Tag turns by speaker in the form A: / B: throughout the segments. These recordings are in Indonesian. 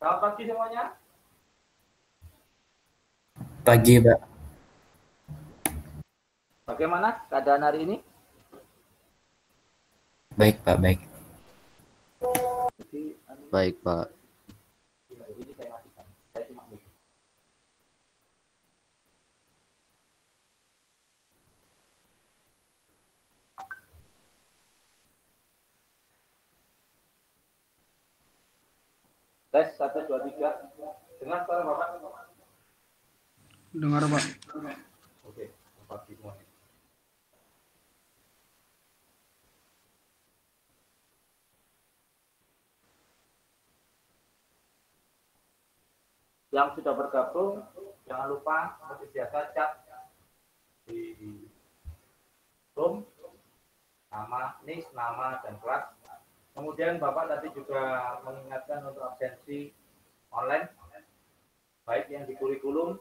A: Selamat pagi semuanya.
B: Pagi, Pak.
A: Bagaimana keadaan hari ini?
B: Baik, Pak, baik.
C: Baik, Pak.
A: Tes 1, 2, 3. Dengar suara Bapak?
D: Dengar, Pak.
A: Oke, pagi semuanya. Yang sudah bergabung, jangan lupa seperti biasa chat di Zoom, nama, NIS, nama, dan kelas. Kemudian Bapak tadi juga mengingatkan untuk absensi online, baik yang di kurikulum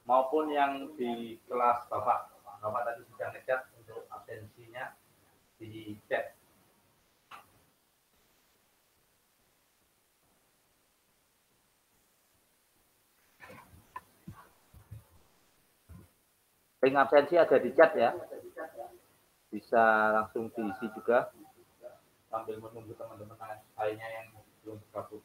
A: maupun yang di kelas Bapak. Bapak tadi sudah ngechat untuk absensinya di chat. Link absensi ada di chat ya. Bisa langsung diisi juga sambil menunggu teman-teman lainnya yang belum bergabung.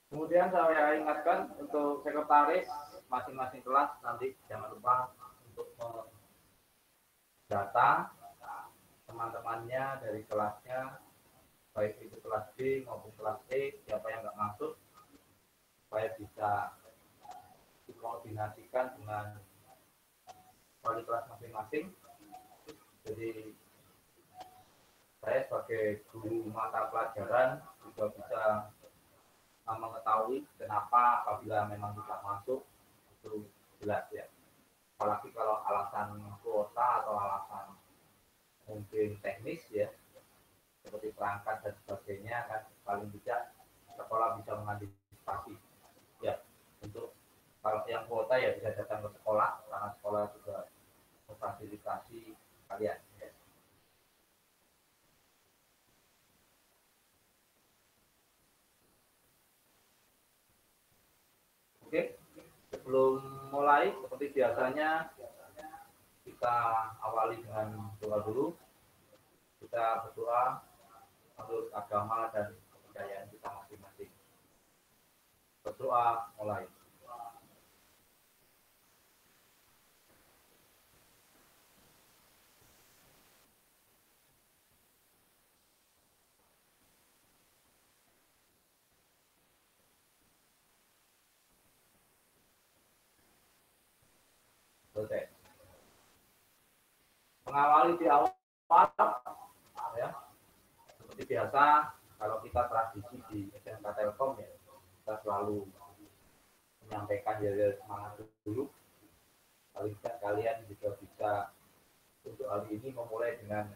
A: Kemudian saya ingatkan untuk sekretaris masing-masing kelas nanti jangan lupa untuk mendata teman-temannya dari kelasnya, baik itu kelas B maupun kelas E, siapa yang nggak masuk, supaya bisa dikoordinasikan dengan wali kelas masing-masing. Jadi saya sebagai guru mata pelajaran juga bisa mengetahui kenapa apabila memang tidak masuk, itu jelas ya. Apalagi kalau alasan kuota atau alasan mungkin teknis ya, seperti perangkat dan sebagainya, kan paling tidak sekolah bisa mengantisipasi ya. Untuk kalau yang kuota ya bisa datang ke sekolah, karena sekolah juga memfasilitasi kalian ya. Oke, sebelum mulai seperti biasanya kita awali dengan doa dulu. Kita berdoa menurut agama dan kepercayaan kita masing-masing. Berdoa mulai. Selesai. Mengawali di awal ya, seperti biasa kalau kita tradisi di SMK Telkom ya, kita selalu menyampaikan ya semangat dulu. Paling tidak kalian juga bisa untuk hari ini memulai dengan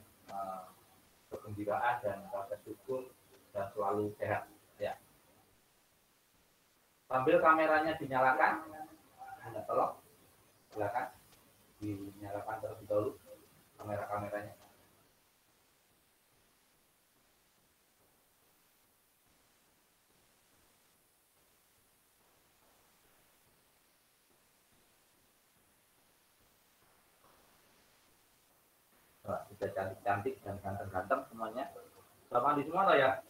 A: kegembiraan dan rasa syukur dan selalu sehat ya. Sambil kameranya dinyalakan, Anda tolong silakan dinyalakan terlebih dahulu kameranya. Nah, sudah cantik-cantik dan ganteng-ganteng semuanya. Sudah mandi semua loh ya.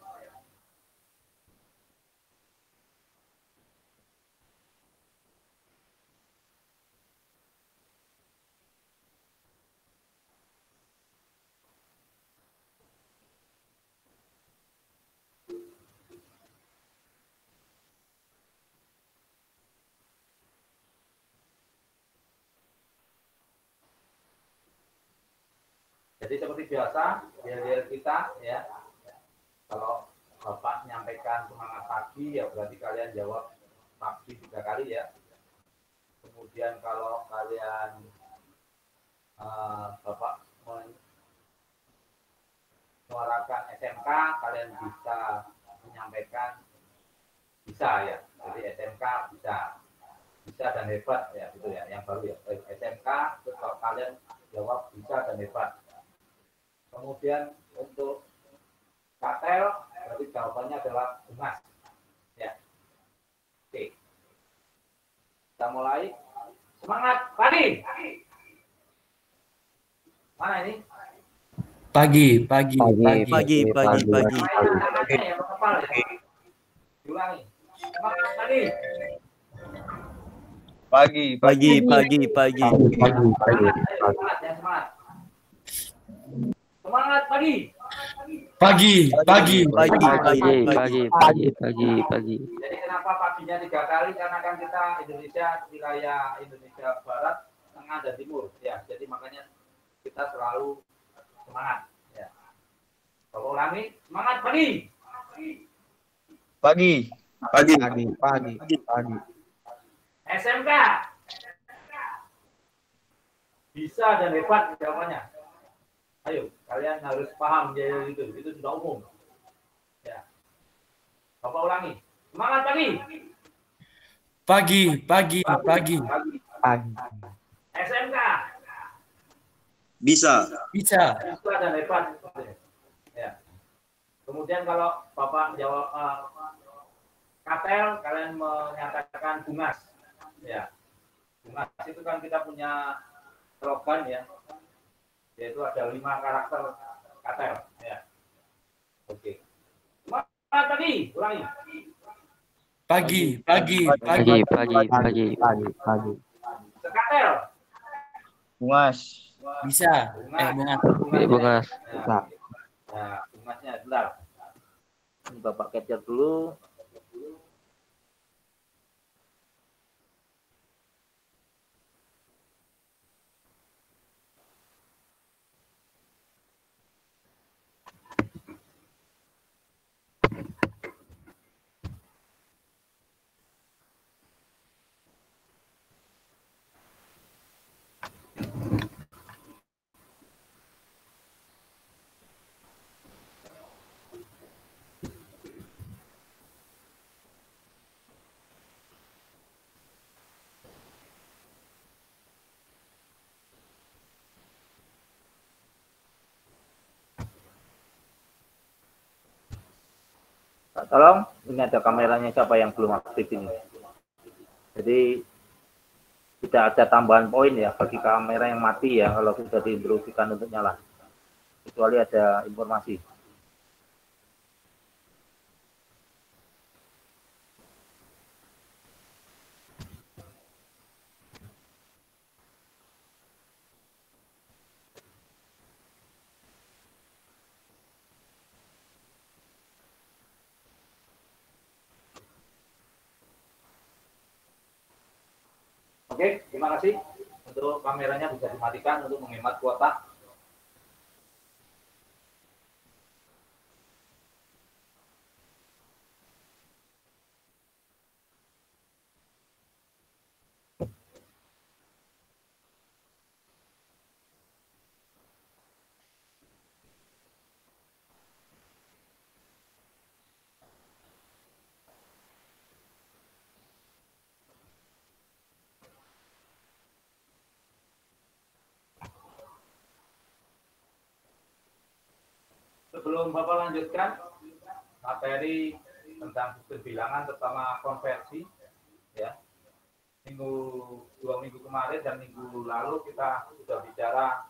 A: Jadi seperti biasa, biar kita ya, kalau Bapak menyampaikan semangat pagi, ya berarti kalian jawab pagi 3 kali ya. Kemudian kalau kalian Bapak menyuarakan SMK, kalian bisa menyampaikan bisa ya. Jadi SMK bisa dan hebat ya, gitu ya. Yang baru ya, SMK, terus kalau kalian jawab bisa dan hebat. Kemudian untuk katel, berarti jawabannya adalah bungas. Ya. Oke. Kita mulai. Semangat pagi. Mana ini?
B: Pagi.
C: Pagi.
A: Tangannya ya, kepala ya. Diulangi. Semangat pagi.
C: Pagi.
A: Semangat ya, semangat. Semangat pagi.
B: Pagi.
A: Jadi kenapa paginya 3 kali? Karena kan kita Indonesia, wilayah Indonesia Barat, Tengah dan Timur ya. Jadi makanya kita selalu semangat ya. Kalau ulangi, semangat pagi. SMK. Bisa dan hebat jawabannya. Ayo, kalian harus paham ya, itu sudah umum. Ya. Bapak ulangi. Semangat pagi.
B: Pagi.
A: SMK.
C: Bisa.
A: Bisa dan hebat. Ya. Kemudian kalau Bapak jawab katel, kalian menyatakan bungas. Ya. Bungas itu kan kita punya slogan ya. Yaitu ada 5 karakter katel. Ya. Oke. Semangat pagi. Ulangi.
B: Pagi.
A: Sekatel.
C: Bungas.
B: Bisa.
A: Bungas. Nah, bungasnya sebentar. Ini Bapak capture dulu. Tolong, ini ada kameranya siapa yang belum aktif ini. Jadi tidak ada tambahan poin ya bagi kamera yang mati ya kalau sudah diinstruksikan untuk nyala. Kecuali ada informasi. Oke, terima kasih. Untuk kameranya bisa dimatikan untuk menghemat kuota. Sebelum Bapak lanjutkan materi tentang sistem bilangan terutama konversi ya. 2 minggu kemarin dan minggu lalu kita sudah bicara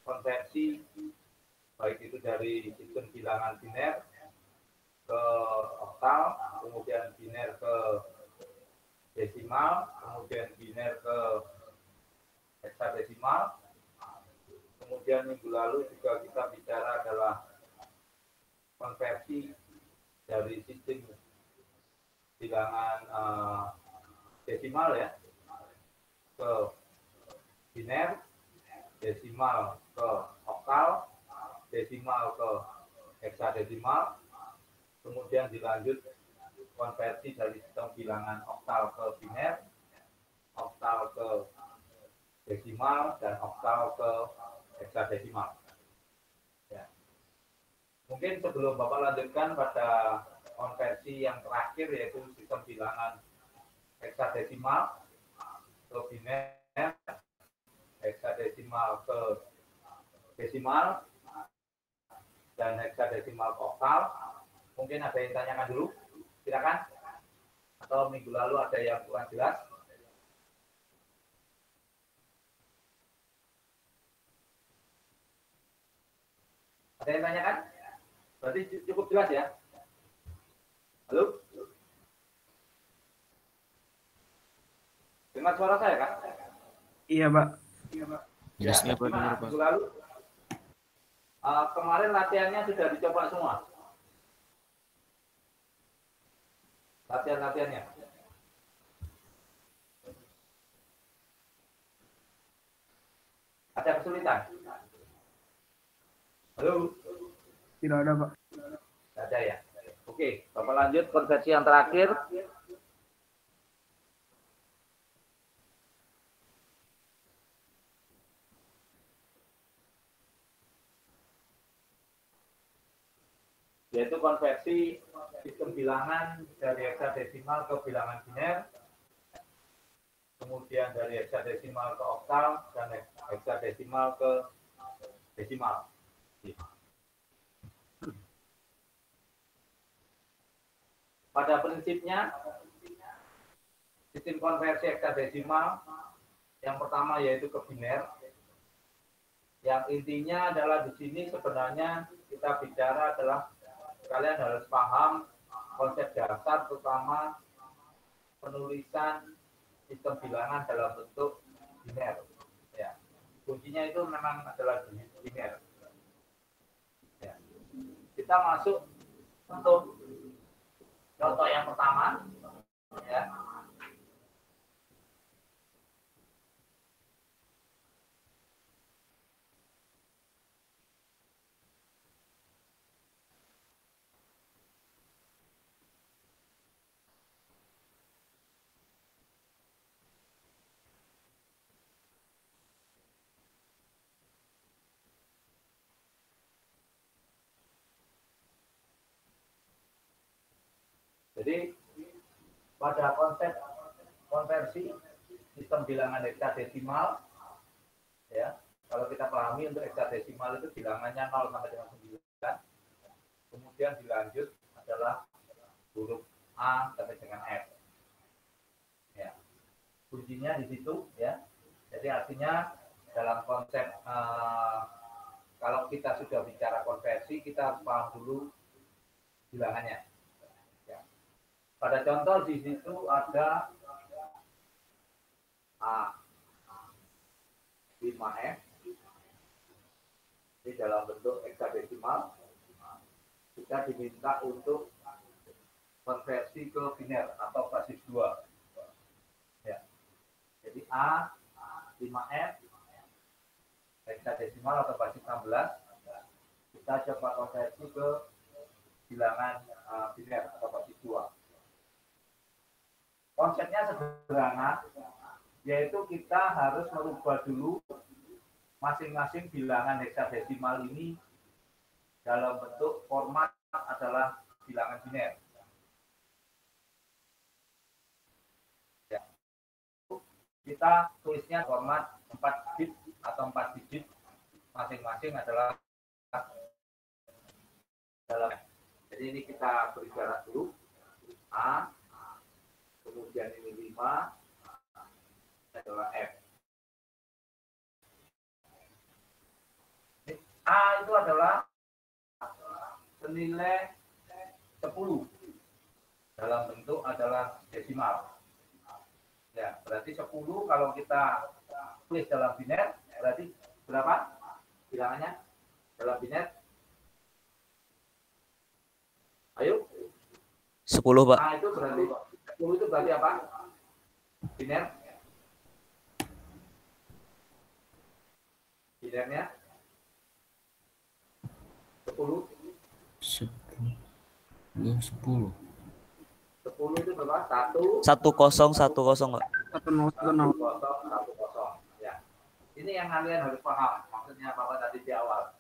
A: konversi baik itu dari sistem bilangan biner ke oktal, kemudian biner ke desimal, kemudian biner ke heksadesimal. Kemudian minggu lalu juga kita bicara adalah konversi dari sistem bilangan desimal ya ke biner, desimal ke oktal, desimal ke heksadesimal, kemudian dilanjut konversi dari sistem bilangan oktal ke biner, oktal ke desimal, dan oktal ke heksadesimal. Ya. Mungkin sebelum Bapak lanjutkan pada konversi yang terakhir, yaitu sistem bilangan heksadesimal ke biner, heksadesimal ke desimal, dan heksadesimal ke oktal. Mungkin ada yang tanyakan dulu, silakan. Atau minggu lalu ada yang kurang jelas. Ada yang tanyakan? Berarti cukup jelas ya? Halo? Dengar suara saya kan?
D: Iya, Pak.
B: Jelas,
A: ya, gimana? Minggu lalu kemarin latihannya sudah dicoba semua. Latihannya. Ada kesulitan? Halo?
D: Tidak ada, Pak.
A: Tidak ada ya? Oke, Bapak lanjut konversi yang terakhir. Yaitu konversi sistem bilangan dari heksadesimal ke bilangan biner, kemudian dari heksadesimal ke oktal, dan heksadesimal ke desimal. Pada prinsipnya, sistem konversi heksadesimal yang pertama yaitu ke biner, yang intinya adalah di sini sebenarnya kita bicara adalah kalian harus paham konsep dasar, terutama penulisan sistem bilangan dalam bentuk biner. Ya. Kuncinya itu memang adalah biner. Ya. Kita masuk untuk contoh yang pertama. Ya. Jadi pada konsep konversi sistem bilangan heksadesimal, ya, kalau kita pahami untuk heksadesimal itu bilangannya 0 sampai dengan 9, kemudian dilanjut adalah huruf A sampai dengan F. Ya. Kuncinya di situ, ya. Jadi artinya dalam konsep kalau kita sudah bicara konversi, kita harus paham dulu bilangannya. Pada contoh di situ ada A5F di dalam bentuk heksadesimal. Kita diminta untuk konversi ke biner atau basis 2. Ya. Jadi A5F heksadesimal atau basis 16, kita coba konversi ke bilangan biner atau basis 2. Konsepnya sederhana, yaitu kita harus merubah dulu masing-masing bilangan heksadesimal ini dalam bentuk format adalah bilangan biner. Ya. Kita tulisnya format 4 bit atau 4 digit, masing-masing adalah dalam. Jadi ini kita beri jarak dulu. A, kemudian ini 5 adalah F. A itu adalah senilai 10 dalam bentuk adalah desimal. Ya, berarti 10 kalau kita tulis dalam biner, berarti berapa bilangannya dalam biner? Ayo.
C: 10, Pak.
A: A itu berarti 10 itu berarti apa? Biner. Binernya 10.
B: 10.
A: 10 itu berapa?
C: 1010, Pak.
D: 1010.
A: 1010. Ya. Ini yang kalian harus paham. Maksudnya Bapak tadi di awal.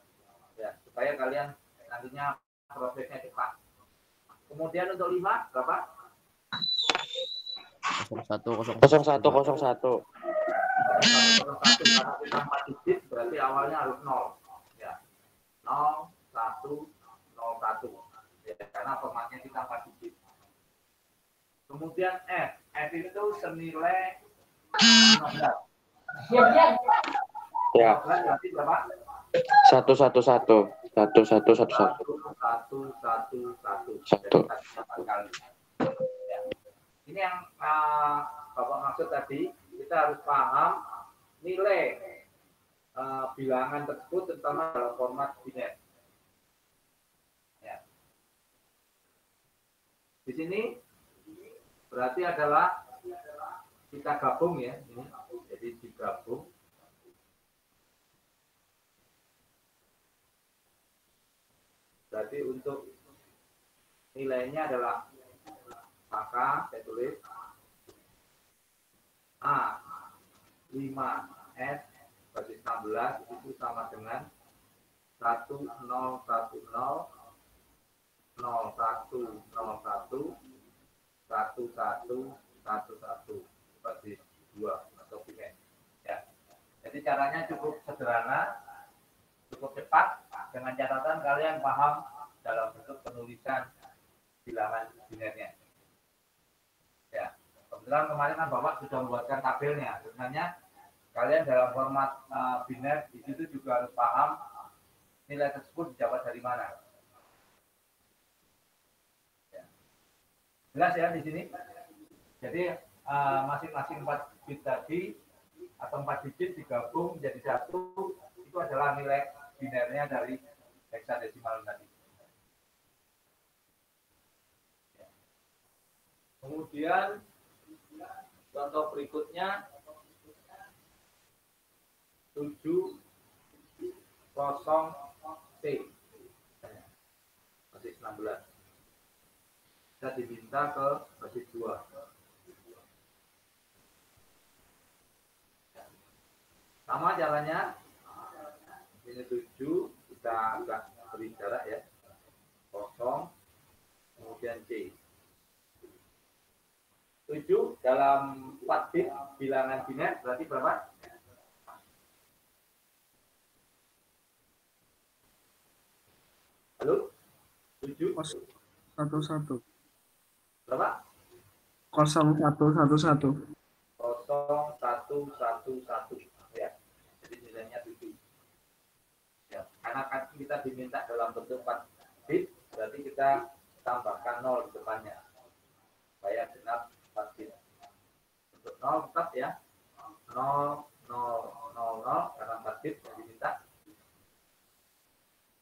A: Ya, supaya kalian nantinya prosesnya cepat. Kemudian untuk 5 berapa?
C: 0101.
E: 0101.
A: Karena kita 4 digit berarti awalnya harus 0. Ya. 0, 1, 0, 1. Ya, karena formatnya kita 4 digit. Kemudian F. F itu senilai 15.
E: Ya.
A: 15 berarti berapa?
E: 111. 1111.
A: 1. Kali. Ya. Ini yang Bapak maksud tadi, kita harus paham nilai bilangan tersebut terutama dalam format biner. Ya. Di sini berarti adalah kita gabung ya, ini jadi digabung. Berarti untuk nilainya adalah maka saya tulis A 5S basis 16 itu sama dengan 1010 0101 1111 basis 2 atau biner. Ya. Jadi caranya cukup sederhana, cukup cepat, dengan catatan kalian paham dalam bentuk penulisan bilangan binernya. Ya, kebetulan kemarin kan Bapak sudah membuatkan tabelnya. Sebenarnya kalian dalam format biner di situ juga harus paham nilai tersebut didapat dari mana. Ya. Jelas ya di sini. Jadi masing-masing 4 bit tadi atau 4 digit digabung menjadi 1 itu adalah nilai binernya dari heksadesimal tadi. Kemudian contoh berikutnya 70C basis 16. Kita diminta ke basis 2. Sama caranya. Ini 7, kita agak beri jarak ya. 0, kemudian C. 7 dalam 4 bit bilangan biner berarti berapa? Halo? 7?
D: 11.
A: Berapa?
D: 0111.
A: 0111. Ya. Jadi nilainya 7. Ya, karena kan kita diminta dalam bentuk 4 bit, berarti kita tambahkan 0 di depannya supaya genap 4 bit. Untuk 0 tetap ya 0 0 0 0 karena 4 bit yang diminta.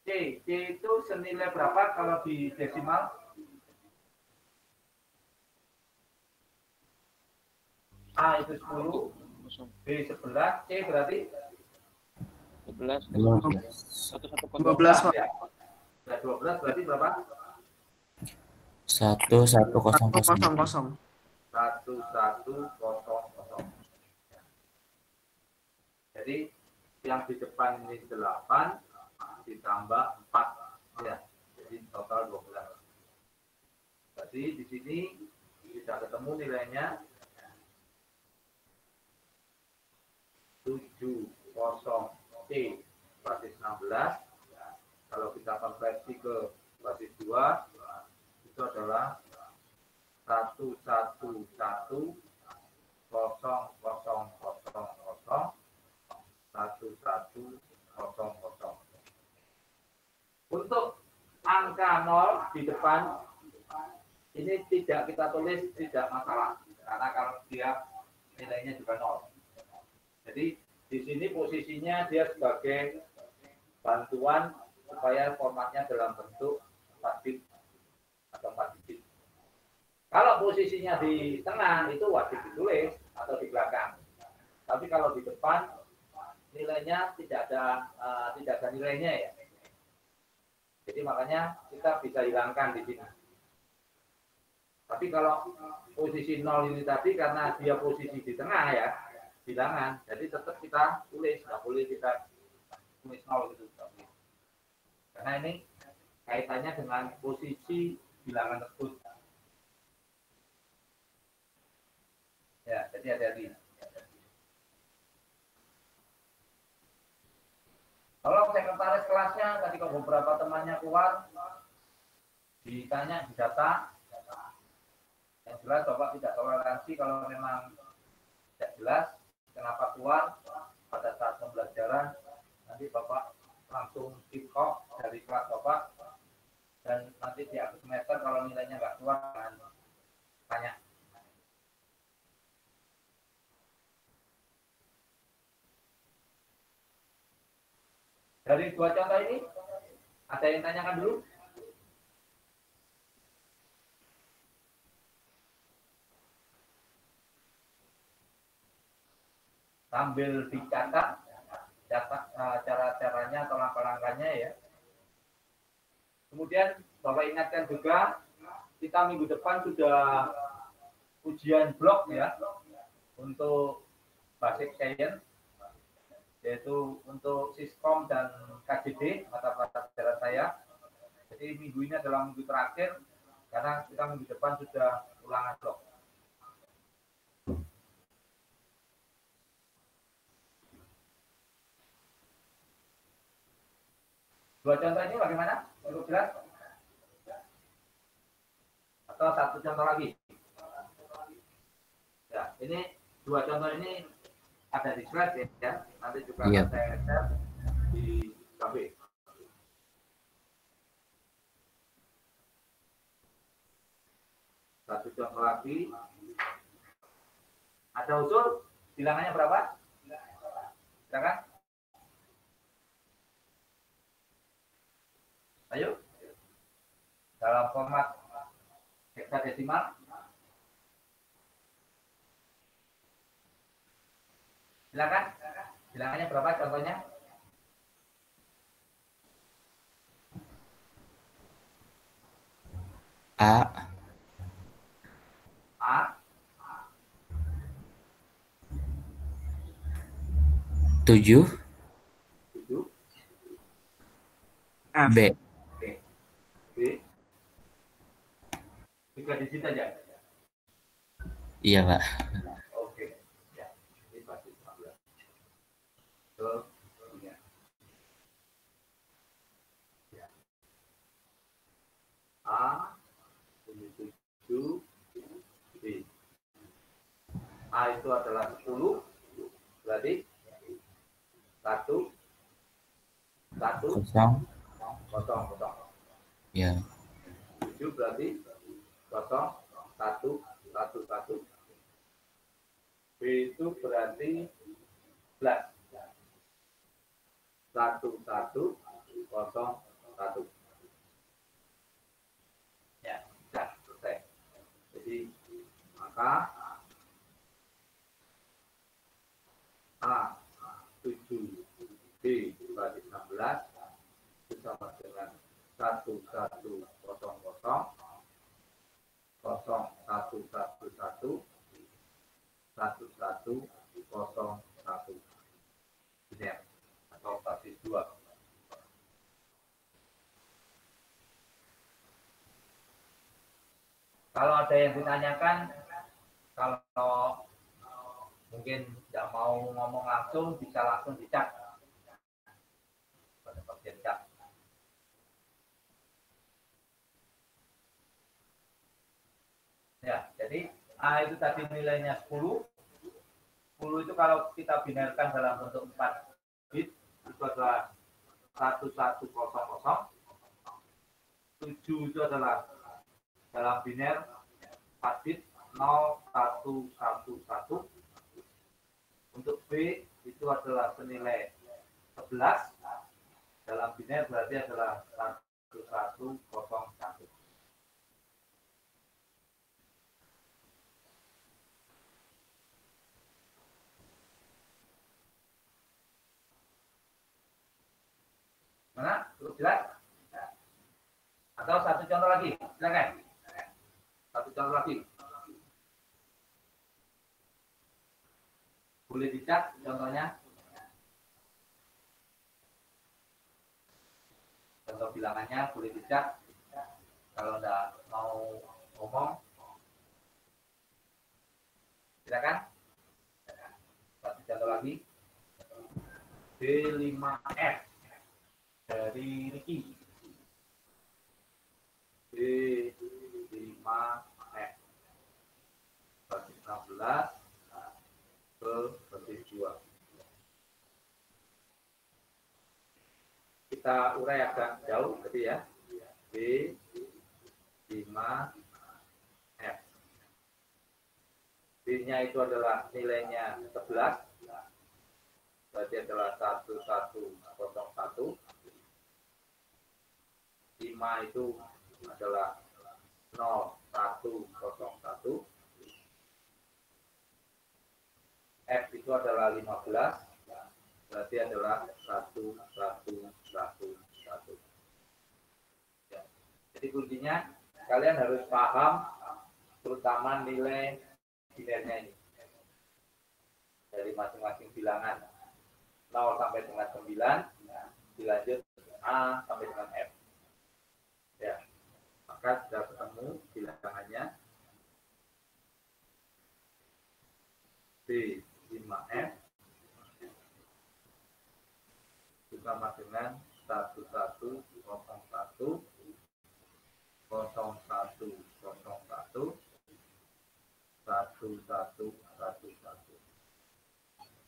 A: C itu senilai berapa kalau di desimal? A itu 10, B 11, C berarti
B: 12.
D: 12, Pak.
A: ya. 12 berarti berapa?
B: 1100.
A: 1100. Jadi yang di depan ini 8 ditambah 4 ya. Jadi total 12. Jadi di sini bisa ketemu nilainya 70C basis 16. Kalau kita konversi ke basis 2 itu adalah 111 1100. Untuk angka 0 di depan ini tidak kita tulis, tidak masalah karena kalau dia nilainya juga 0. Jadi di sini posisinya dia sebagai bantuan supaya formatnya dalam bentuk 4 bit atau 4 digit. Kalau posisinya di tengah itu wajib ditulis atau di belakang. Tapi kalau di depan nilainya tidak ada nilainya ya. Jadi makanya kita bisa hilangkan di sini. Tapi kalau posisi 0 ini tadi karena dia posisi di tengah ya, bilangan, jadi tetap kita tulis, nggak boleh kita tulis 0 gitu. Karena ini kaitannya dengan posisi bilangan tersebut. Ya, jadi hati-hati. Kalau sekretaris kelasnya ketika beberapa temannya keluar, ditanya di data, yang jelas Bapak tidak toleransi kalau memang tidak jelas kenapa keluar pada saat pembelajaran, nanti Bapak langsung kick off dari kelas Bapak, dan nanti di akhir semester kalau nilainya nggak keluar, tanya. Dari dua contoh ini, ada yang tanyakan dulu? Sambil dicatat cara-caranya atau langkah-langkahnya ya. Kemudian Bapak ingatkan juga, kita minggu depan sudah ujian blok ya, untuk basic science, yaitu untuk Siskom dan KJD, mata pelajaran saya. Jadi minggu ini adalah minggu terakhir, karena kita minggu depan sudah ulangan blok. Dua contoh ini bagaimana? Cukup jelas? Atau satu contoh lagi? Ya, ini dua contoh ini ada di slide ya. Nanti juga akan saya share di KB. Satu contoh lagi. Ada usul? Bilangannya berapa? Silakan. Ayo. Dalam format heksadesimal. Silakan. Bilangannya berapa contohnya?
B: A.
A: A.
B: 7.
A: 7.
B: B.
A: B. 3 digit aja.
B: Iya, Pak.
A: Oke. Ya. Ini pasti 15. Betul. Ya. Ya. A 7 B. A itu adalah 10. Berarti 1
B: Kosong.
A: kosong.
B: Ya.
A: 7 berarti 0 1 1. B itu berarti 11. 1 1 0 1. Ya, sudah selesai. Jadi maka A 7 B berarti 16 itu sama dengan 1 1 0 0 0 1 1 1 1 1 0 1 biner atau basis 2. Kalau ada yang ditanyakan, kalau mungkin tidak mau ngomong langsung, bisa langsung di chat pada bagian chat. Ya, jadi A itu tadi nilainya 10. 10 itu kalau kita binarkan dalam bentuk 4 bit, itu adalah 1100. 7 itu adalah dalam biner 4 bit 0111. Untuk B itu adalah senilai 11, dalam biner berarti adalah 1101. Mana? Cukup jelas? Atau satu contoh lagi, silakan. Satu contoh lagi. Boleh dicat contohnya. Contoh bilangannya boleh dicat. Kalau enggak mau ngomong, silakan. Satu contoh lagi. B5F dari Ricky. B5F. Basis 16 ke basis 2. Kita urai agak jauh tadi ya. B5F. B-nya itu adalah nilainya 11. Berarti adalah 1101. 5 itu adalah 0101. F itu adalah 15. Berarti adalah 1111. Ya. Jadi kuncinya kalian harus paham terutama nilai binernya ini dari masing-masing bilangan 0 sampai dengan 9, dilanjut A sampai dengan F. Ya, maka sudah ketemu bilangannya B5F sama dengan 1101 0101 1111.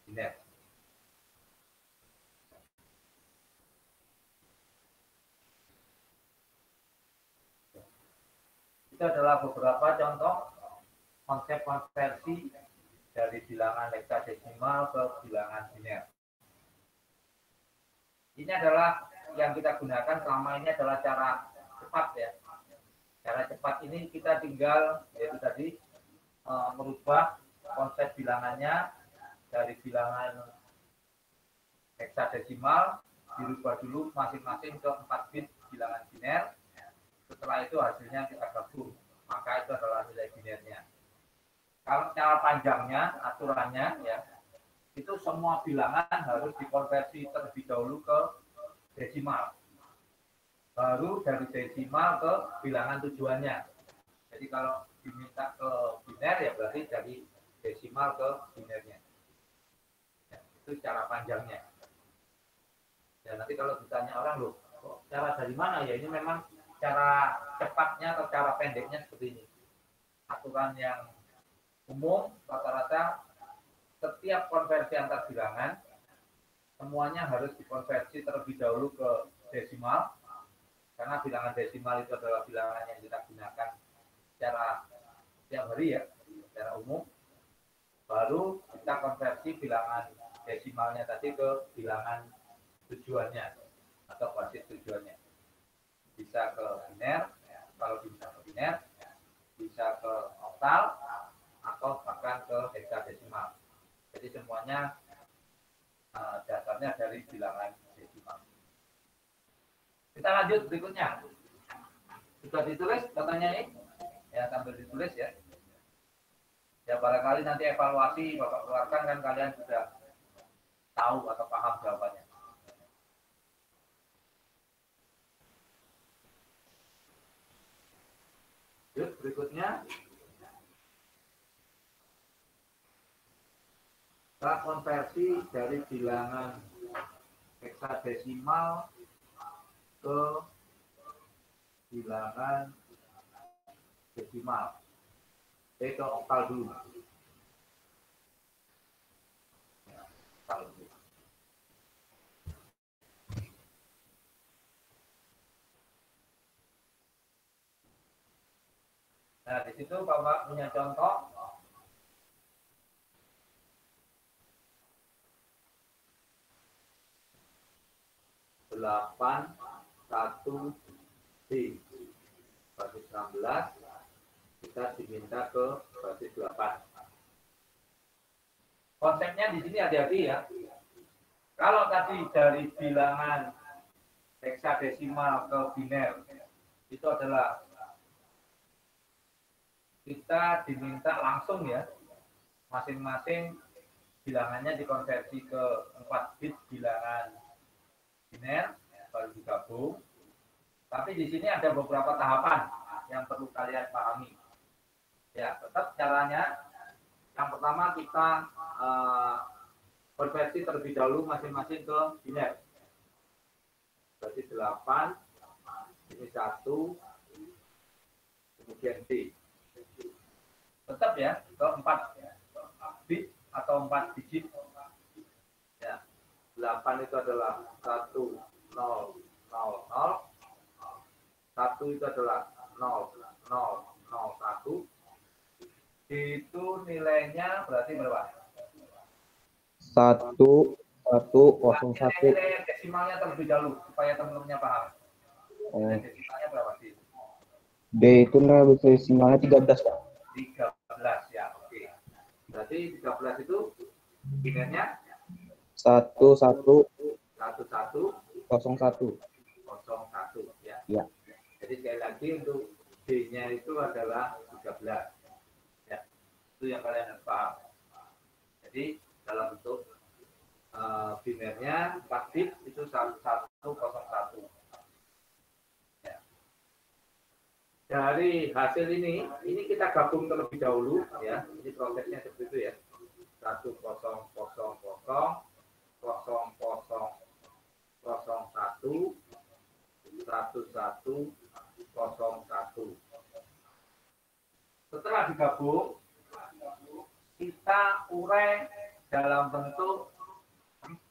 A: Biner. Itu adalah beberapa contoh konsep konversi dari bilangan heksadesimal ke bilangan biner. Ini adalah yang kita gunakan selama ini adalah cara cepat ya. Cara cepat ini kita tinggal yaitu tadi merubah konsep bilangannya dari bilangan heksadesimal dirubah dulu masing-masing ke 4 bit bilangan biner. Setelah itu hasilnya kita gabung, maka itu adalah nilai binernya. Kalau cara panjangnya, aturannya ya, itu semua bilangan harus dikonversi terlebih dahulu ke desimal. Baru dari desimal ke bilangan tujuannya. Jadi kalau diminta ke biner ya berarti dari desimal ke binernya. Ya, itu cara panjangnya. Ya nanti kalau ditanya orang loh, kok cara dari mana ya? Ini memang cara cepatnya atau cara pendeknya seperti ini. Aturan yang umum rata-rata setiap konversi antar bilangan semuanya harus dikonversi terlebih dahulu ke desimal karena bilangan desimal itu adalah bilangan yang kita gunakan secara setiap hari ya, secara umum. Baru kita konversi bilangan desimalnya tadi ke bilangan tujuannya atau basis tujuannya. Bisa ke biner, kalau bisa ke biner, bisa ke oktal atau bahkan ke heksadesimal. Jadi semuanya dasarnya dari bilangan desimal. Kita lanjut berikutnya. Sudah ditulis katanya ini? Ya sambil ditulis ya. Ya barangkali nanti evaluasi Bapak keluarkan kan kalian sudah tahu atau paham jawabannya. Yuk berikutnya. Kita konversi dari bilangan heksadesimal ke bilangan desimal. Ke oktal dulu. Nah, di situ Bapak punya contoh. Delapan satu D basis 16 kita diminta ke basis 8. Konsepnya di sini hati-hati ya. Kalau tadi dari bilangan heksadesimal ke biner itu adalah kita diminta langsung ya, masing-masing bilangannya dikonversi ke 4 bit bilangan biner, baru digabung. Tapi di sini ada beberapa tahapan yang perlu kalian pahami. Ya, tetap caranya. Yang pertama kita konversi terlebih dahulu masing-masing ke biner. Berarti 8, ini 1, kemudian D. Tetap ya, ke 4 bit atau 4 digit. Ya, 8 itu adalah 1, 0, 0, 0. 1 itu adalah 0, 0, 0, 1. Itu nilainya berarti berapa?
F: 1101.
A: Nilai desimalnya terlebih dahulu supaya teman-temannya paham. Nilai desimalnya berapa sih?
F: D itu nilai desimalnya 13, Pak.
A: 13 ya, oke. Berarti 13 itu binernya
F: 1101
A: 1101 ya.
F: Ya.
A: Jadi sekali lagi untuk D-nya itu adalah 13. Ya. Itu yang kalian harus paham. Jadi dalam bentuk binernya 4 bit itu 1101. Ya. Dari hasil ini kita gabung terlebih dahulu ya. Ini prosesnya seperti itu ya. 1000 00 0001 1101. Setelah digabung, kita urai dalam bentuk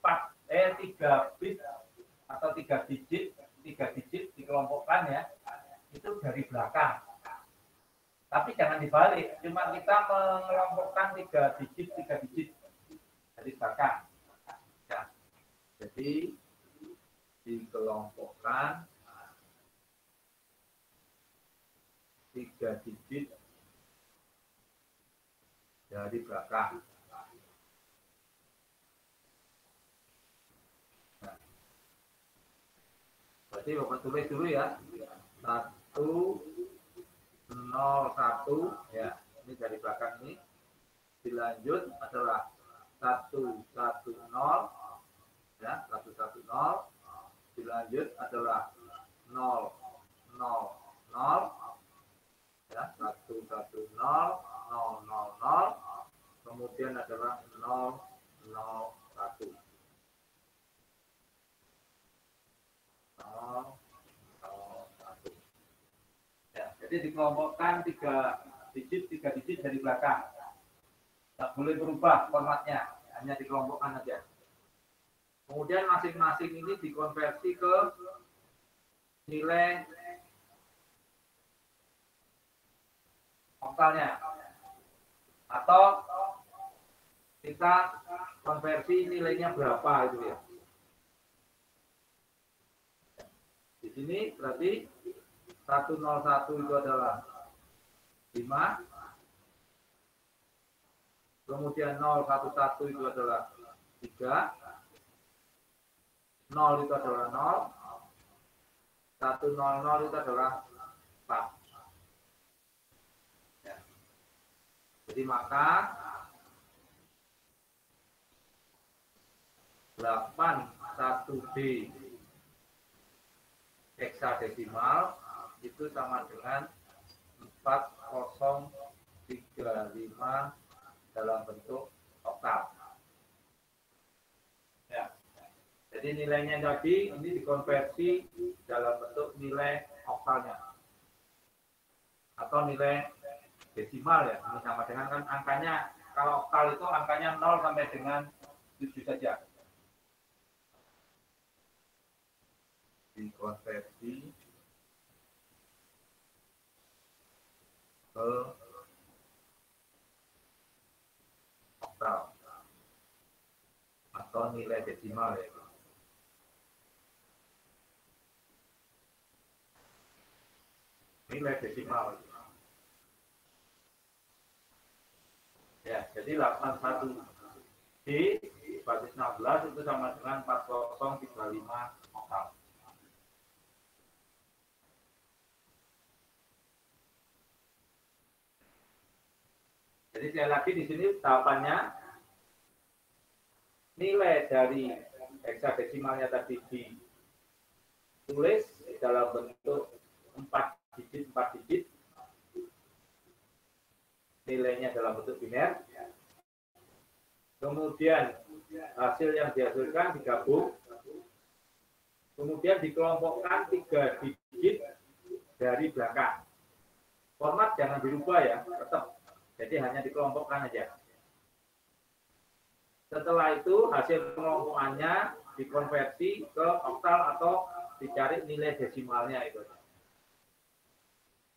A: 3 bit atau 3 digit dikelompokkan ya, itu dari belakang. Tapi jangan dibalik, cuma kita mengelompokkan 3 digit dari belakang. Ya. Jadi dikelompokkan 3 digit dari belakang. Nah, berarti Bapak tulis dulu ya. 101 ya, ini dari belakang ini. Dilanjut adalah 110 ya, 110. Dilanjut adalah 000 ya, 110 000, kemudian adalah 001. 001. Ya, jadi dikelompokkan 3 digit dari belakang. Tak boleh berubah formatnya, hanya dikelompokkan aja. Kemudian masing-masing ini dikonversi ke nilai oktalnya, atau kita konversi nilainya berapa itu ya. Di sini berarti 101 itu adalah 5, kemudian 011 itu adalah 3, 0 itu adalah 0, 100 itu adalah 4. Ya. Jadi maka 81D heksadesimal itu sama dengan 4035 dalam bentuk oktal. Ya. Jadi nilainya tadi ini dikonversi dalam bentuk nilai oktalnya atau nilai desimal ya. Ini sama dengan kan angkanya, kalau oktal itu angkanya 0 sampai dengan 7 saja. Dikonversi ke oktal atau nilai desimal ya. Nilai desimal. Ya, jadi 81 D basis 16 itu sama dengan 4035 oktal. Jadi sekali lagi di sini tahapannya nilai dari heksadesimalnya tadi ditulis dalam bentuk 4 digit, nilainya dalam bentuk biner. Kemudian hasil yang dihasilkan digabung, kemudian dikelompokkan 3 digit dari belakang. Format jangan dirubah ya, tetap. Jadi hanya dikelompokkan aja. Setelah itu hasil pengelompokannya dikonversi ke oktal atau dicari nilai desimalnya itu.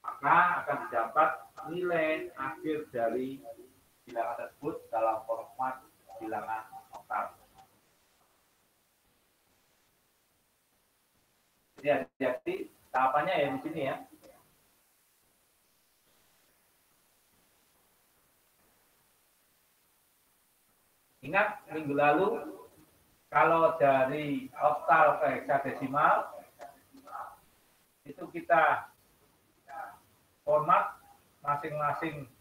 A: Maka akan didapat nilai akhir dari bilangan tersebut dalam format bilangan oktal. Jadi hati-hati tahapannya ya di sini ya. Ingat minggu lalu kalau dari oktal ke heksadesimal itu kita format masing-masing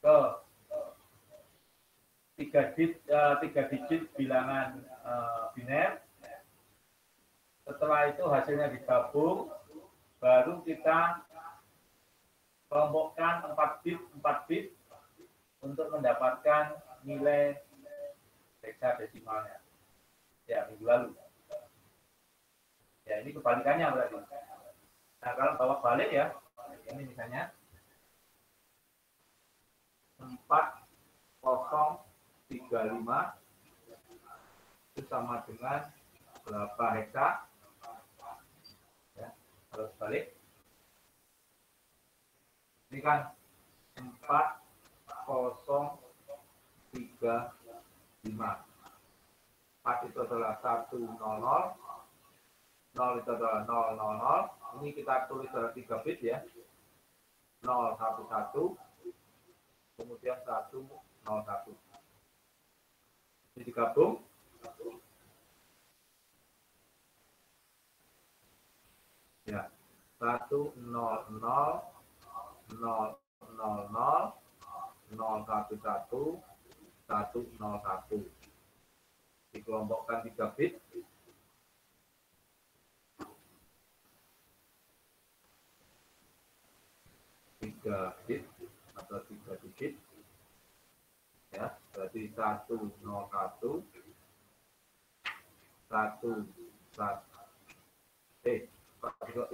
A: ke 3 digit bilangan biner. Setelah itu hasilnya digabung, baru kita kelompokkan 4 bit untuk mendapatkan nilai heksadesimalnya. Ya, minggu lalu. Ya, ini kebalikannya berarti. Nah, kalau bawa balik ya, ini misalnya 4035 itu sama dengan berapa heksa? Ya, harus balik. Ini kan 4035. 4 itu adalah 100, 0 itu adalah 000. Ini kita tulis dalam 3 bit ya. 011, kemudian 101. Ini digabung. Ya, 100, 000, 011, 101. Dikelompokkan 3 bit. Atau 3 digit ya, berarti 101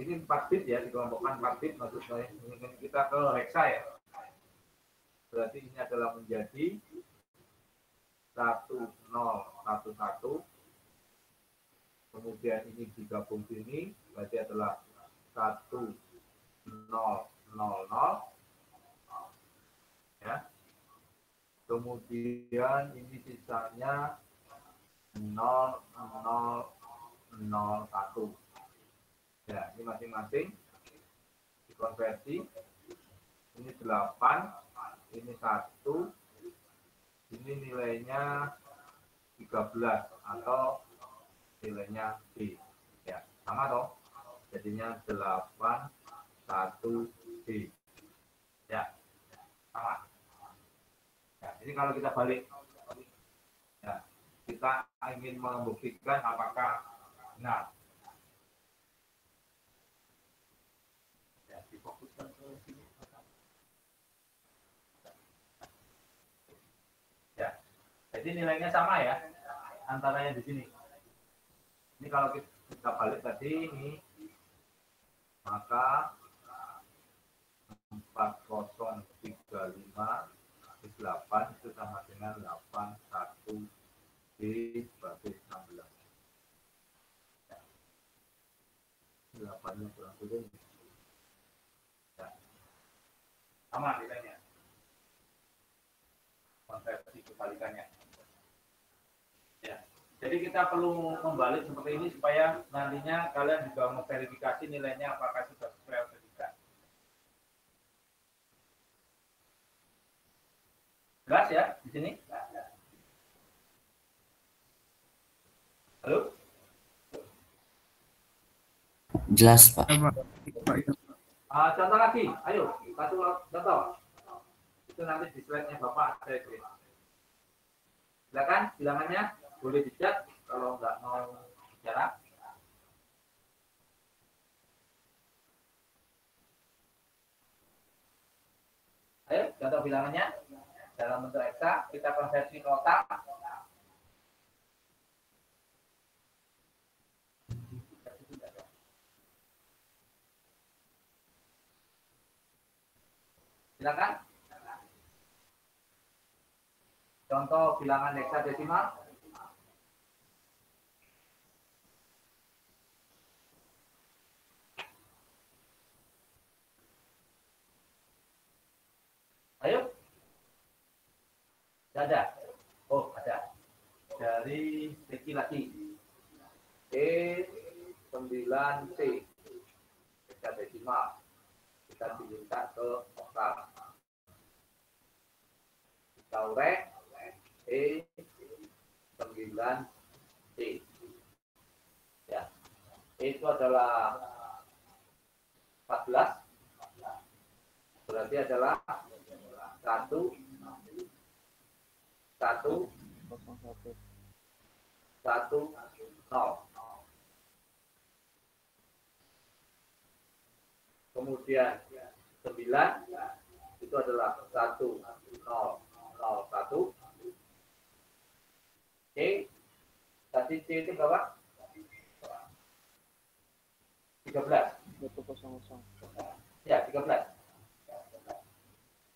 A: ini 4 bit ya, dikelompokkan 4 bit, maksud saya kita ke heksa ya, berarti ini adalah menjadi 1011, kemudian ini digabung sini berarti adalah 1000 ya. Kemudian ini sisanya 0001. Ya, ini masing-masing dikonversi. Ini 8, ini 1, ini nilainya 13 atau nilainya B. Ya, sama dong. Jadinya 81D. Ya, sama. Ya, ini kalau kita balik, ya, kita ingin membuktikan apakah benar. Ya, difokuskan ke sini. Ya, jadi nilainya sama ya, antaranya di sini. Ini kalau kita balik tadi ini, maka 4035 8 itu sama dengan 81 dibaris 16. Ya. 8-nya kurang turun. Ya. Sama nilainya. Konversi kebalikannya. Ya. Jadi kita perlu membalik seperti ini supaya nantinya kalian juga memverifikasi nilainya apakah sudah sesuai atau tidak. Jelas ya di sini? Halo?
B: Jelas, Pak.
D: Pak,
A: Contoh lagi, ayo, satu contoh. Itu nanti di slide-nya Bapak ada itu. Silakan bilangannya boleh dicat kalau nggak mau bicara. Ayo, contoh bilangannya dalam bentuk eksa kita konversi nota. Silakan. Contoh bilangan heksadesimal. Ayo. Ada. Oh, ada. Dari laki-laki. E9C. Heksadesimal. Kita pindah ke oktal. Kita urek E9C. Ya. Itu adalah 14. Berarti adalah 1 1 0. Kemudian 9 itu adalah 1 0 0 1. C tadi C itu berapa? 13. Ya, 13.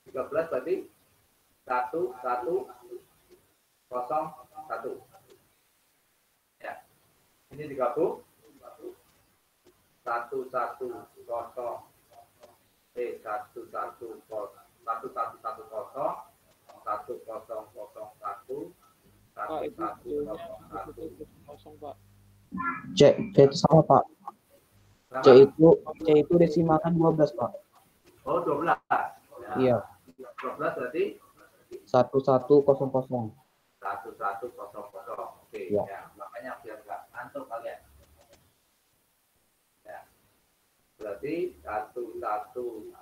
A: 13 berarti 1 1 0 1. Ya. Ini digabung 1 1 0 1 1 1
F: C itu sama Pak. C itu desimalkan 12 Pak.
A: Oh, 12.
F: Iya.
A: 12 berarti
F: 1100.
A: 1100. Oke,
F: Ya.
A: ya. Makanya biar nggak ngantuk kalian. Ya. Berarti 1110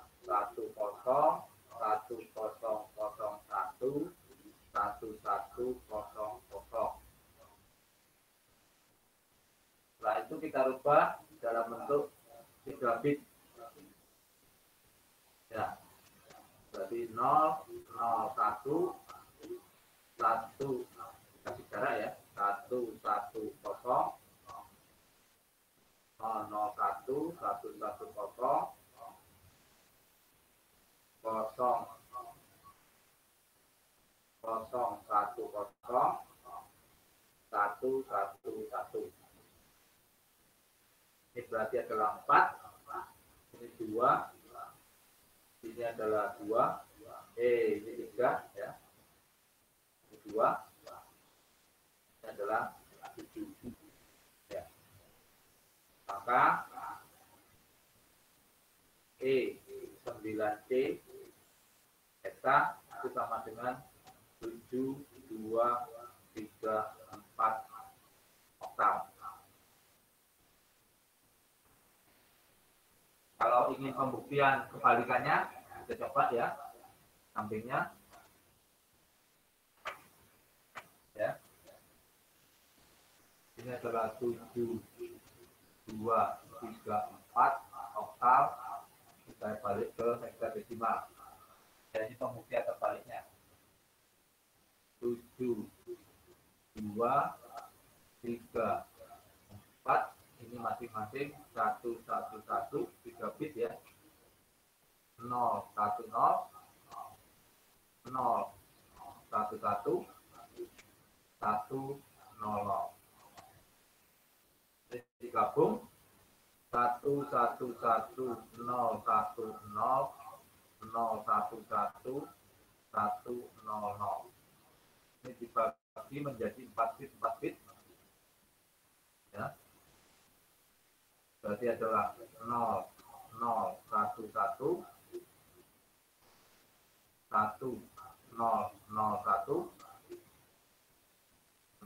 A: 1100 1100. Setelah itu kita rubah dalam bentuk 3 bit. Ya. Berarti 0 0 1 1 kasih jarak ya. 1 1 0 0 0 1 1 1 0 0 0 1 0 1 1 1. Ini berarti adalah 4. Ini 2. Ini adalah 2. Ini 3 ya. Ini 2. Ini adalah 7. Ya. Maka E9C eta itu sama dengan 7 2 3 4 oktal. Kalau ingin pembuktian kebalikannya, kita coba ya, sampingnya. Ya. Ini adalah 7, 2, 3, 4 oktal. Kita balik ke heksadesimal. Jadi pembuktian terbaliknya. 7, 2, 3, 4. Ini masing-masing 1 1 1 3 bit ya. 0 1 0 0 1 1 1 1 0 0. Ini digabung 1 1 1 0 1 0 0 1 1 1 0 0. Ini dibagi menjadi 4 bit 4 bit. Ya. Berarti adalah 0 0 1 1 1 0 0 1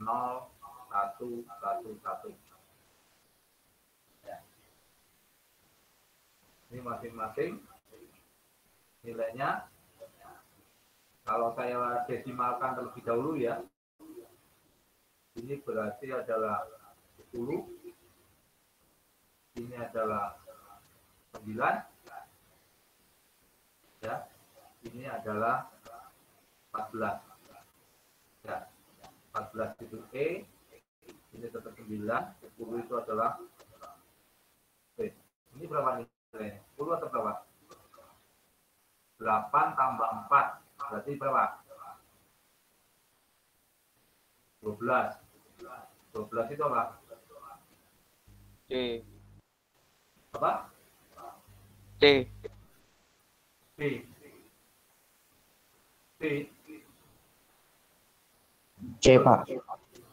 A: 0 1 1 1. Ya. Ini masing-masing nilainya Kalau saya desimalkan terlebih dahulu ya, ini berarti adalah 10, ini adalah 9, ya, ini adalah 14. Ya, 14 itu E, ini tetap 9, 10 itu adalah B. Ini berapa nilainya? 10 atau berapa? 8 tambah 4, berarti berapa? 12. 12 itu apa?
G: C.
A: Apa?
G: C.
A: B. B.
F: C, Pak.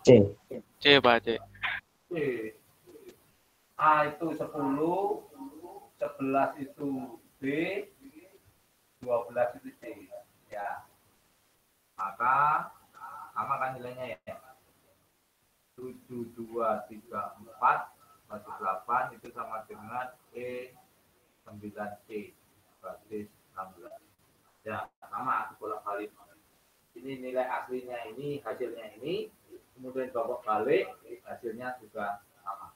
F: C.
G: C, Pak, C.
A: B. A itu 10, 11 itu B, 12 itu C. Ya. Maka sama kan nilainya ya. 7, 2, 3, 4, 8 itu sama dengan E 9C, berarti 16. Ya, sama bolak-balik. Ini nilai aslinya ini, hasilnya ini, kemudian bolak-balik, hasilnya juga sama.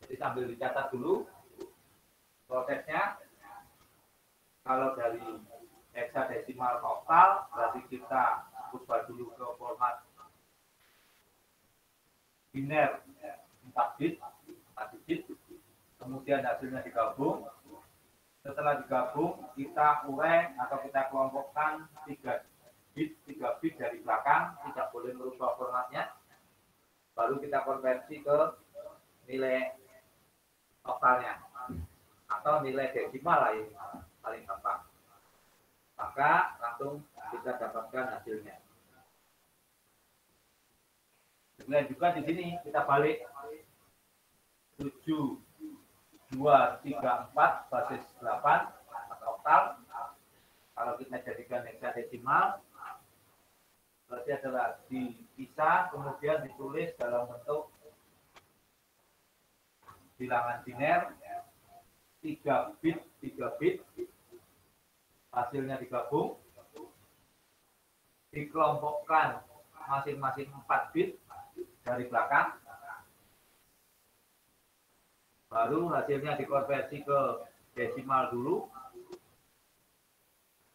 A: Jadi sambil dicatat dulu prosesnya. Kalau dari hexadesimal ke oktal, berarti kita ubah dulu ke format biner 4 bit, 4 digit, kemudian hasilnya digabung. Setelah digabung, kita urai atau kita kelompokkan 3 bit dari belakang, tidak boleh merubah formatnya. Baru kita konversi ke nilai oktalnya atau nilai desimal lah ini paling gampang. Maka langsung kita dapatkan hasilnya. Kemudian juga di sini kita balik 7, 2, 3, 4 basis 8 atau oktal. Kalau kita jadikan hexadesimal, berarti adalah dipisah kemudian ditulis dalam bentuk bilangan biner 3 bit, 3 bit, hasilnya digabung, dikelompokkan masing-masing 4 bit dari belakang, baru hasilnya dikonversi ke desimal dulu,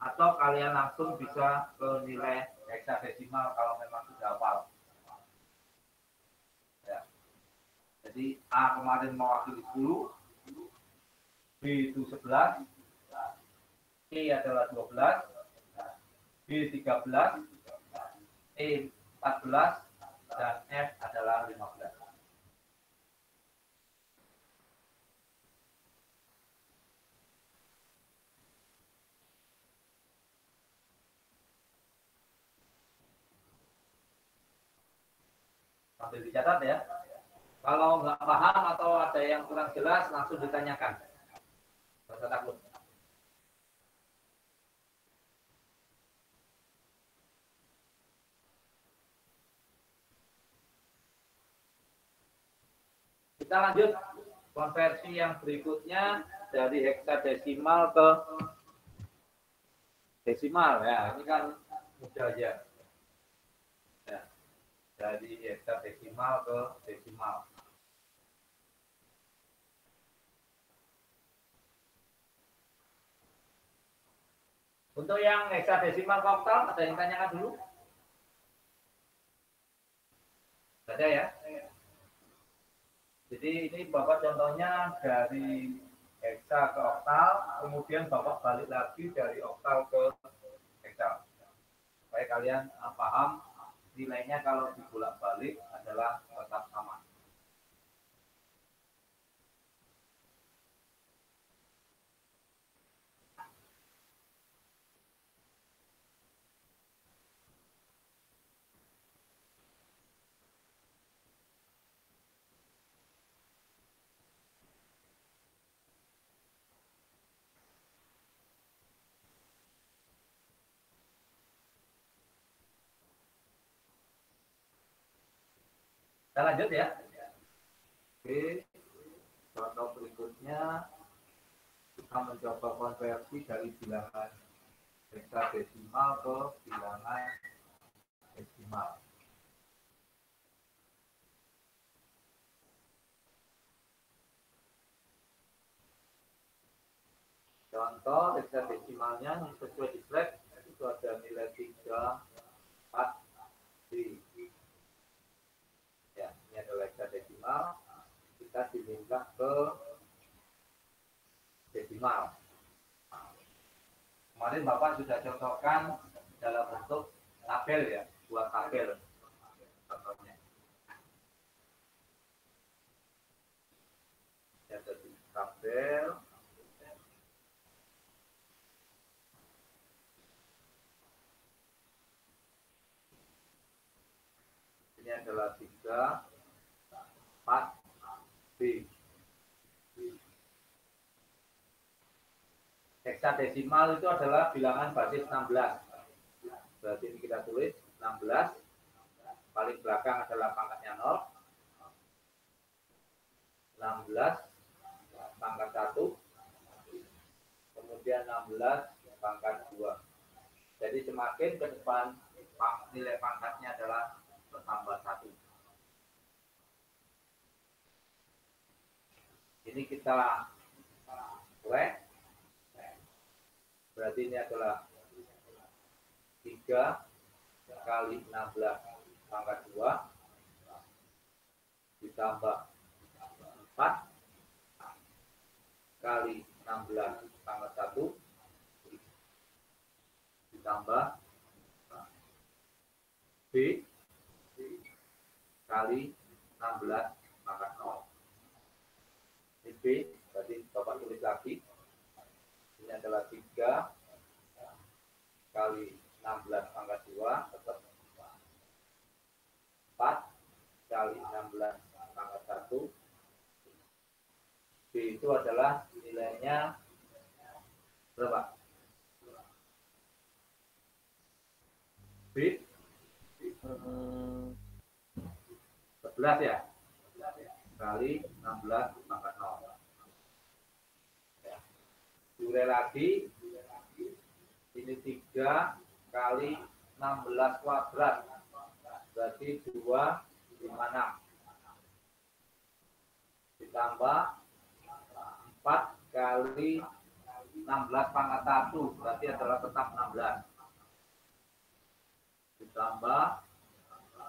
A: atau kalian langsung bisa ke nilai hexadesimal kalau memang sudah hafal. Ya. Jadi A kemarin mewakili 10, B itu 11, E adalah 12, B 13, E 14, dan F adalah 15. Sambil dicatat ya. Kalau nggak paham atau ada yang kurang jelas, langsung ditanyakan. Nggak usah takut. Kita lanjut konversi yang berikutnya dari hexadesimal ke desimal ya. Ini kan mudah aja. Ya. Dari hexadesimal ke desimal. Untuk yang hexadesimal ke oktal, ada yang tanyakan dulu? Ada ya? Jadi ini Bapak contohnya dari hexa ke oktal, kemudian Bapak balik lagi dari oktal ke hexa. Supaya kalian paham nilainya kalau dibolak-balik adalah tetap sama. Kita lanjut ya. Oke, contoh berikutnya kita mencoba konversi dari bilangan heksadesimal ke bilangan desimal. Contoh heksadesimalnya yang sesuai di slide itu ada nilai 3, 4, di. Ya, ini adalah heksadesimal. Kita diminta ke desimal. Kemarin Bapak sudah contohkan dalam bentuk tabel ya, buat tabel contohnya. Ya, jadi tabel. Ini adalah 3, 4, B. Heksadesimal itu adalah bilangan basis 16. Berarti ini kita tulis 16. Paling belakang adalah pangkatnya 0. 16 pangkat 1. Kemudian 16 pangkat 2. Jadi semakin ke depan nilai pangkatnya adalah bertambah 1. Ini kita buat. Berarti ini adalah 3 kali 16 pangkat 2 ditambah 4 kali 16 pangkat 1 ditambah B kali 16 pangkat 0. Ini B, berarti Bapak tulis lagi. Ini adalah 3 kali 16 pangkat 2 tetap 4 kali 16 pangkat 1. B itu adalah nilainya berapa? B 11 ya? Kali 16 pangkat 0. Diurai lagi, ini 3 kali 16 kuadrat, berarti 256. Ditambah 4 kali 16 pangkat 1, berarti adalah tetap 16. Ditambah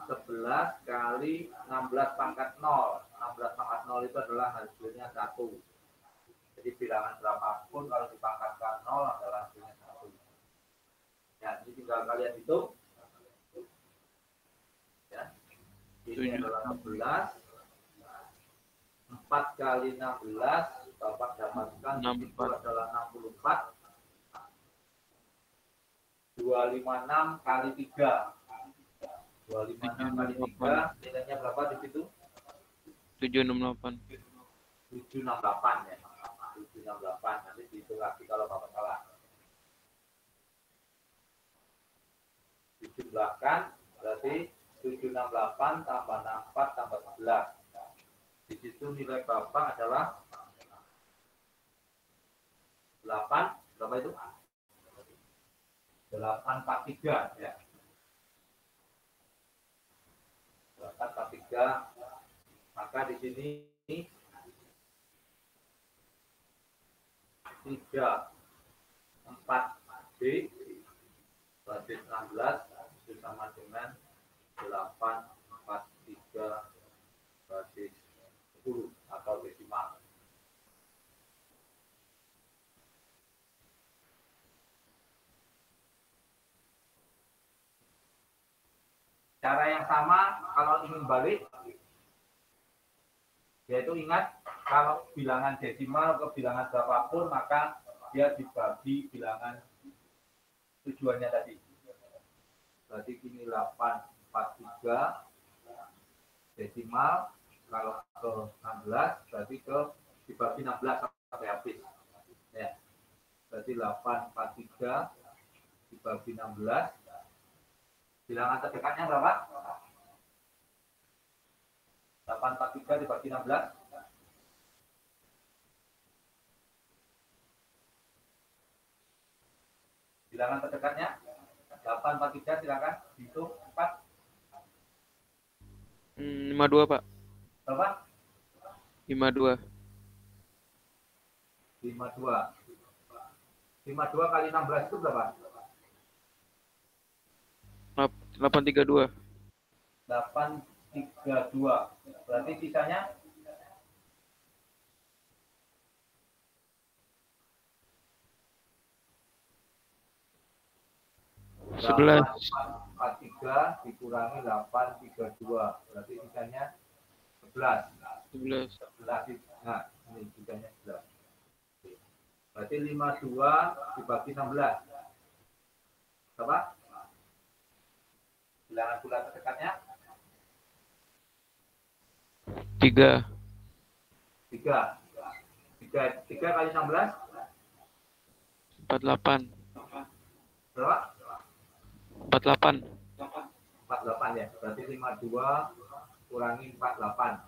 A: 11 kali 16 pangkat 0. 16 pangkat 0 itu adalah hasilnya 1. Jadi bilangan berapapun kalau dipangkatkan 0 adalah hasilnya 1. Ya, ini tinggal kalian hitung. Ya. Ini adalah 16. 4 kali 16, Bapak dapatkan itu adalah 64. 256 kali 3. 256 kali 3, nilainya berapa di situ?
G: 768.
A: 768 ya. 768, nanti dihitung lagi kalau Bapak salah. Dijumlahkan, berarti 768 tambah 64 tambah 11. Di situ nilai Bapak adalah 8, berapa itu? 843 ya. 843, maka di sini 3, 4 B basis 16 itu sama dengan 843 basis 10 atau desimal. Cara yang sama kalau ingin balik, yaitu ingat kalau bilangan desimal ke bilangan berapapun maka dia dibagi bilangan tujuannya tadi. Berarti ini 843 desimal, kalau ke 16 berarti ke dibagi 16 sampai habis. Ya. Berarti 843 dibagi 16. Bilangan terdekatnya berapa? 843 dibagi 16. Bilangan terdekatnya 843, silakan dihitung 4.
G: 52, Pak.
A: Berapa?
G: 52.
A: 52. 52 kali 16 itu berapa?
G: 832.
A: 832. Berarti sisanya
G: 11.
A: 843 dikurangi 832. Berarti sisanya 11.
G: 11.
A: 11. Nah, ini sisanya 11. Berarti 52 dibagi 16. Berapa? Bilangan bulat terdekatnya
G: 3.
A: 3. 3 kali 16
G: 48.
A: berapa?
G: 48.
A: 48 ya. Berarti 52 kurangi 48.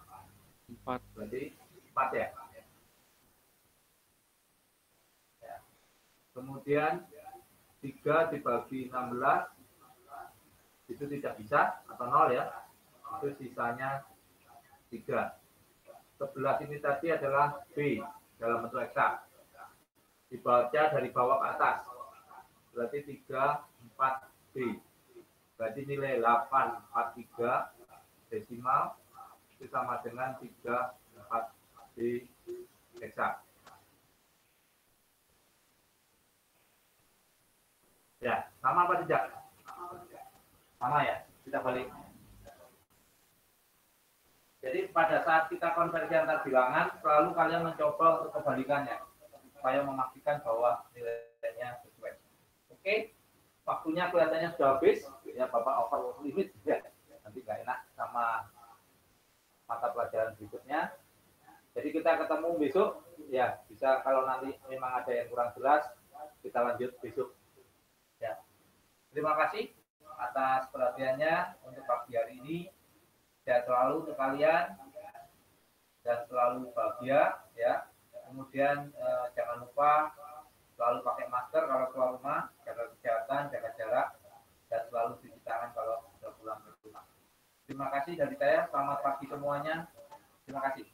G: 4.
A: Berarti 4 ya. Ya. Kemudian 3 dibagi 16 itu tidak bisa atau 0 ya. Itu sisanya 3. 11 ini tadi adalah B dalam bentuk eksak. Dibaca dari bawah ke atas. Berarti 3, 4, B. Berarti nilai 843 desimal itu sama dengan 3, 4, B eksak. Ya, sama apa tidak? Sama ya, kita balik. Jadi pada saat kita konversi antar bilangan, selalu kalian mencoba untuk kebalikannya, supaya memastikan bahwa nilainya sesuai. Oke, waktunya kelihatannya sudah habis, ya Bapak over limit, ya nanti nggak enak sama mata pelajaran berikutnya. Jadi kita ketemu besok, ya bisa kalau nanti memang ada yang kurang jelas, kita lanjut besok. Ya, terima kasih atas perhatiannya untuk pagi hari ini. Sehat selalu untuk kalian dan selalu bahagia ya. Kemudian jangan lupa selalu pakai masker kalau keluar rumah, jaga kesehatan, jaga jarak, dan selalu cuci tangan kalau sudah pulang ke rumah. Terima kasih dari saya. Selamat pagi semuanya. Terima kasih.